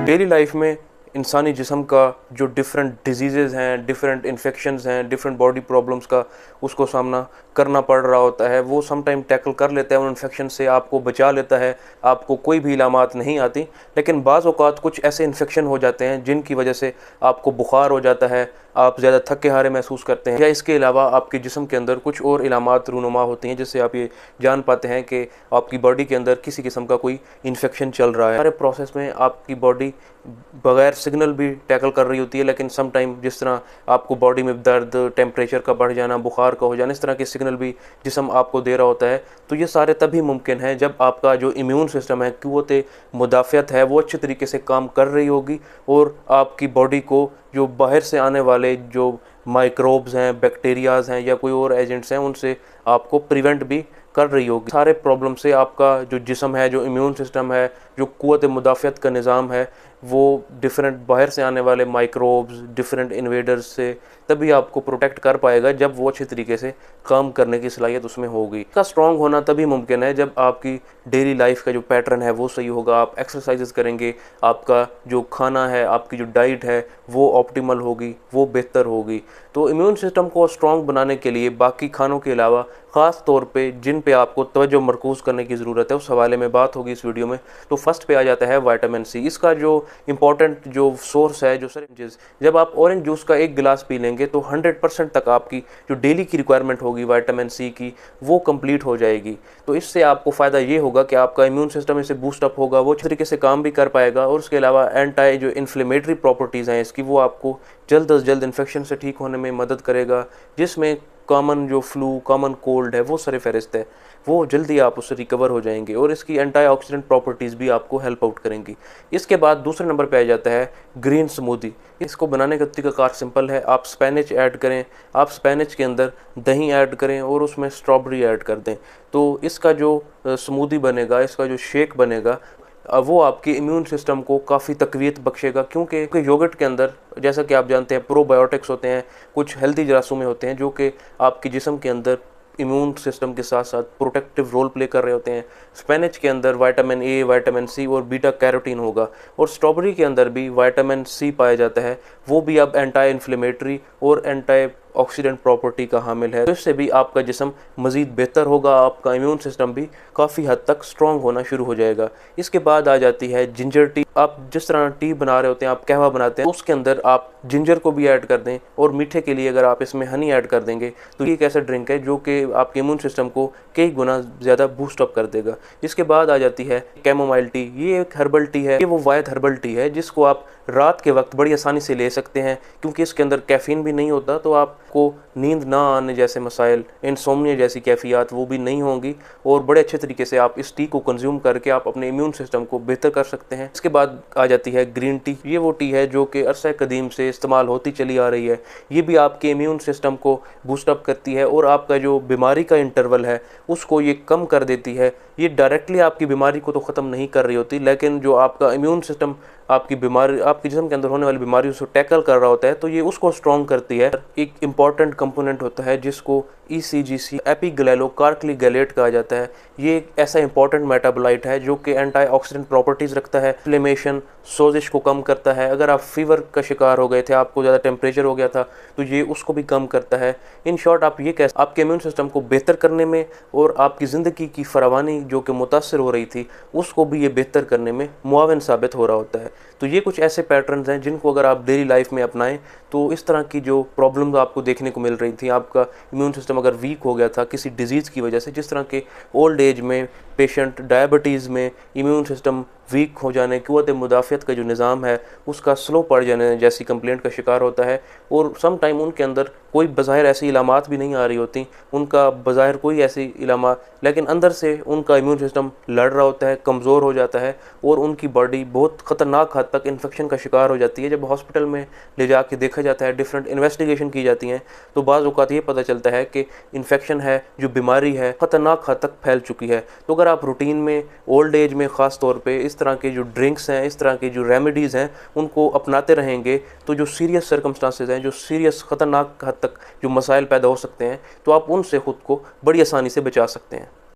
Daily life में इंसानी जिस्म का जो डिफरेंट डिजीज़ हैं, डिफरेंट इन्फेक्शंस हैं, डिफरेंट बॉडी प्रॉब्लम्स का उसको सामना करना पड़ रहा होता है, वो सम टाइम टैकल कर लेता है उन इन्फेक्शन से, आपको बचा लेता है, आपको कोई भी इलामात नहीं आती। लेकिन बाज़ औक़ात कुछ ऐसे इन्फेक्शन हो जाते हैं जिनकी वजह से आपको बुखार हो जाता है, आप ज़्यादा थके हारे महसूस करते हैं, या इसके अलावा आपके जिस्म के अंदर कुछ और इलामात रूनुमा होती हैं जिससे आप ये जान पाते हैं कि आपकी बॉडी के अंदर किसी किस्म का कोई इन्फेक्शन चल रहा है। सारे प्रोसेस में आपकी बॉडी बगैर सिग्नल भी टैकल कर रही होती है, लेकिन सम टाइम जिस तरह आपको बॉडी में दर्द, टेम्परेचर का बढ़ जाना, बुखार का हो जाना, इस तरह के सिग्नल भी जिस्म आपको दे रहा होता है। तो ये सारे तभी मुमकिन है जब आपका जो इम्यून सिस्टम है, क़ुव्वत मुदाफ़ियत है, वो अच्छे तरीके से काम कर रही होगी और आपकी बॉडी को जो बाहर से आने वाले जो माइक्रोब्स हैं, बैक्टीरियाज़ हैं या कोई और एजेंट्स हैं, उनसे आपको प्रिवेंट भी कर रही होगी। सारे प्रॉब्लम से आपका जो जिस्म है, जो इम्यून सिस्टम है, जो क़ुव्वत मुदाफ़ियत का निज़ाम है, वो डिफरेंट बाहर से आने वाले माइक्रोब्स, डिफरेंट इन्वेडर्स से तभी आपको प्रोटेक्ट कर पाएगा जब वो अच्छे तरीके से काम करने की सलाहियत उसमें होगी। इसका स्ट्रॉन्ग होना तभी मुमकिन है जब आपकी डेली लाइफ का जो पैटर्न है वो सही होगा, आप एक्सरसाइजेस करेंगे, आपका जो खाना है, आपकी जो डाइट है वो ऑप्टिमल होगी, वो बेहतर होगी। तो इम्यून सिस्टम को स्ट्रॉन्ग बनाने के लिए बाकी खानों के अलावा ख़ास तौर पे जिन पे आपको तवज्जो मरकूज़ करने की ज़रूरत है उस हवाले में बात होगी इस वीडियो में। तो फर्स्ट पे आ जाता है विटामिन सी। इसका जो इम्पॉर्टेंट जो सोर्स है, जो ऑरेंजेस, जब आप ऑरेंज जूस का एक गिलास पी लेंगे तो 100% तक आपकी जो डेली की रिक्वायरमेंट होगी विटामिन सी की वो कंप्लीट हो जाएगी। तो इससे आपको फ़ायदा ये होगा कि आपका इम्यून सिस्टम इससे बूस्टअप होगा, वो अच्छे तरीके से काम भी कर पाएगा और उसके अलावा एंटी जो इन्फ्लेमेटरी प्रॉपर्टीज़ हैं इसकी, वो आपको जल्द अज जल्द इन्फेक्शन से ठीक होने में मदद करेगा, जिसमें कॉमन जो फ्लू, कॉमन कोल्ड है वो सर-ए-फ़हरिस्त है, वो जल्दी आप उससे रिकवर हो जाएंगे और इसकी एंटीऑक्सीडेंट प्रॉपर्टीज़ भी आपको हेल्प आउट करेंगी। इसके बाद दूसरे नंबर पे आ जाता है ग्रीन स्मूदी। इसको बनाने का तरीक़ाकार सिंपल है, आप स्पेनिच ऐड करें, आप स्पेनिच के अंदर दही ऐड करें और उसमें स्ट्रॉबेरी ऐड कर दें, तो इसका जो स्मूदी बनेगा, इसका जो शेक बनेगा, वो आपके इम्यून सिस्टम को काफ़ी तक़वियत बख्शेगा, क्योंकि योगर्ट के अंदर जैसा कि आप जानते हैं प्रोबायोटिक्स होते हैं, कुछ हेल्दी जरासीम होते हैं जो कि आपके जिस्म के अंदर इम्यून सिस्टम के साथ साथ प्रोटेक्टिव रोल प्ले कर रहे होते हैं। स्पेनिच के अंदर विटामिन ए, विटामिन सी और बीटा कैरोटीन होगा और स्ट्रॉबेरी के अंदर भी विटामिन सी पाया जाता है, वो भी अब एंटी इन्फ्लेमेटरी और एंटी ऑक्सीडेंट प्रॉपर्टी का हामिल है। तो इससे भी आपका जिस्म मज़ीद बेहतर होगा, आपका इम्यून सिस्टम भी काफ़ी हद तक स्ट्रॉन्ग होना शुरू हो जाएगा। इसके बाद आ जाती है जिंजर टी। आप जिस तरह टी बना रहे होते हैं, आप कहवा बनाते हैं, उसके अंदर आप जिंजर को भी ऐड कर दें और मीठे के लिए अगर आप इसमें हनी ऐड कर देंगे तो ये एक ऐसा ड्रिंक है जो कि आपके इम्यून सिस्टम को कई गुना ज़्यादा बूस्ट अप कर देगा। इसके बाद आ जाती है कैमोमाइल टी। ये एक हर्बल टी है, ये वो वायद हर्बल टी है जिसको आप रात के वक्त बड़ी आसानी से ले सकते हैं, क्योंकि इसके अंदर कैफ़ीन भी नहीं होता, तो आपको नींद ना आने जैसे मसाइल, इंसोम्निया जैसी कैफियत वो भी नहीं होंगी और बड़े अच्छे तरीके से आप इस टी को कंज्यूम करके आप अपने इम्यून सिस्टम को बेहतर कर सकते हैं। इसके बाद आ जाती है ग्रीन टी। ये वो टी है जो कि अरसा कदीम से इस्तेमाल होती चली आ रही है। ये भी आपके इम्यून सिस्टम को बूस्टअप करती है और आपका जो बीमारी का इंटरवल है उसको ये कम कर देती है। ये डायरेक्टली आपकी बीमारी को तो ख़त्म नहीं कर रही होती, लेकिन जो आपका इम्यून सिस्टम आपकी बीमारी, आपके जिस्म के अंदर होने वाली बीमारी उसको टैकल कर रहा होता है, तो ये उसको स्ट्रॉन्ग करती है। एक इम्पॉर्टेंट कंपोनेंट होता है जिसको ECGC, एपिग्लैलोकार्क्लीगैलेट कहा जाता है। ये एक ऐसा इंपॉर्टेंट मेटाबोलाइट है जो कि एंटीऑक्सीडेंट प्रॉपर्टीज़ रखता है, इन्फ्लेमेशन, सोजिश को कम करता है। अगर आप फीवर का शिकार हो गए थे, आपको ज़्यादा टेम्परेचर हो गया था, तो ये उसको भी कम करता है। इन शॉर्ट आप ये कह आपके इम्यून सिस्टम को बेहतर करने में और आपकी ज़िंदगी की फरावानी जो कि मुतासर हो रही थी उसको भी ये बेहतर करने में मुआविन साबित हो रहा होता है। तो ये कुछ ऐसे पैटर्न्स हैं जिनको अगर आप डेली लाइफ में अपनाएं तो इस तरह की जो प्रॉब्लम्स आपको देखने को मिल रही थी, आपका इम्यून सिस्टम अगर वीक हो गया था किसी डिजीज़ की वजह से, जिस तरह के ओल्ड एज में पेशेंट डायबिटीज़ में इम्यून सिस्टम वीक हो जाने, क़ुव्वत मुदाफ़ियत का जो निज़ाम है उसका स्लो पड़ जाने जैसी कंप्लेंट का शिकार होता है और सम टाइम उनके अंदर कोई बज़ाहिर ऐसी इलामात भी नहीं आ रही होती, उनका बज़ाहिर कोई ऐसी इलामात, लेकिन अंदर से उनका इम्यून सिस्टम लड़ रहा होता है, कमज़ोर हो जाता है और उनकी बॉडी बहुत ख़तरनाक हद तक इन्फेक्शन का शिकार हो जाती है। जब हॉस्पिटल में ले जाके देखा जाता है, डिफरेंट इन्वेस्टिगेशन की जाती हैं, तो बाज़ औक़ात ये पता चलता है कि इन्फेक्शन है, जो बीमारी है ख़तरनाक हद तक फैल चुकी है। तो अगर आप रूटीन में ओल्ड एज में ख़ास तौर पे इस तरह के जो ड्रिंक्स हैं, इस तरह के जो रेमेडीज़ हैं, उनको अपनाते रहेंगे तो जो सीरियस सर्कमस्टांसेस हैं, जो सीरियस ख़तरनाक हद तक जो मसाइल पैदा हो सकते हैं, तो आप उनसे ख़ुद को बड़ी आसानी से बचा सकते हैं।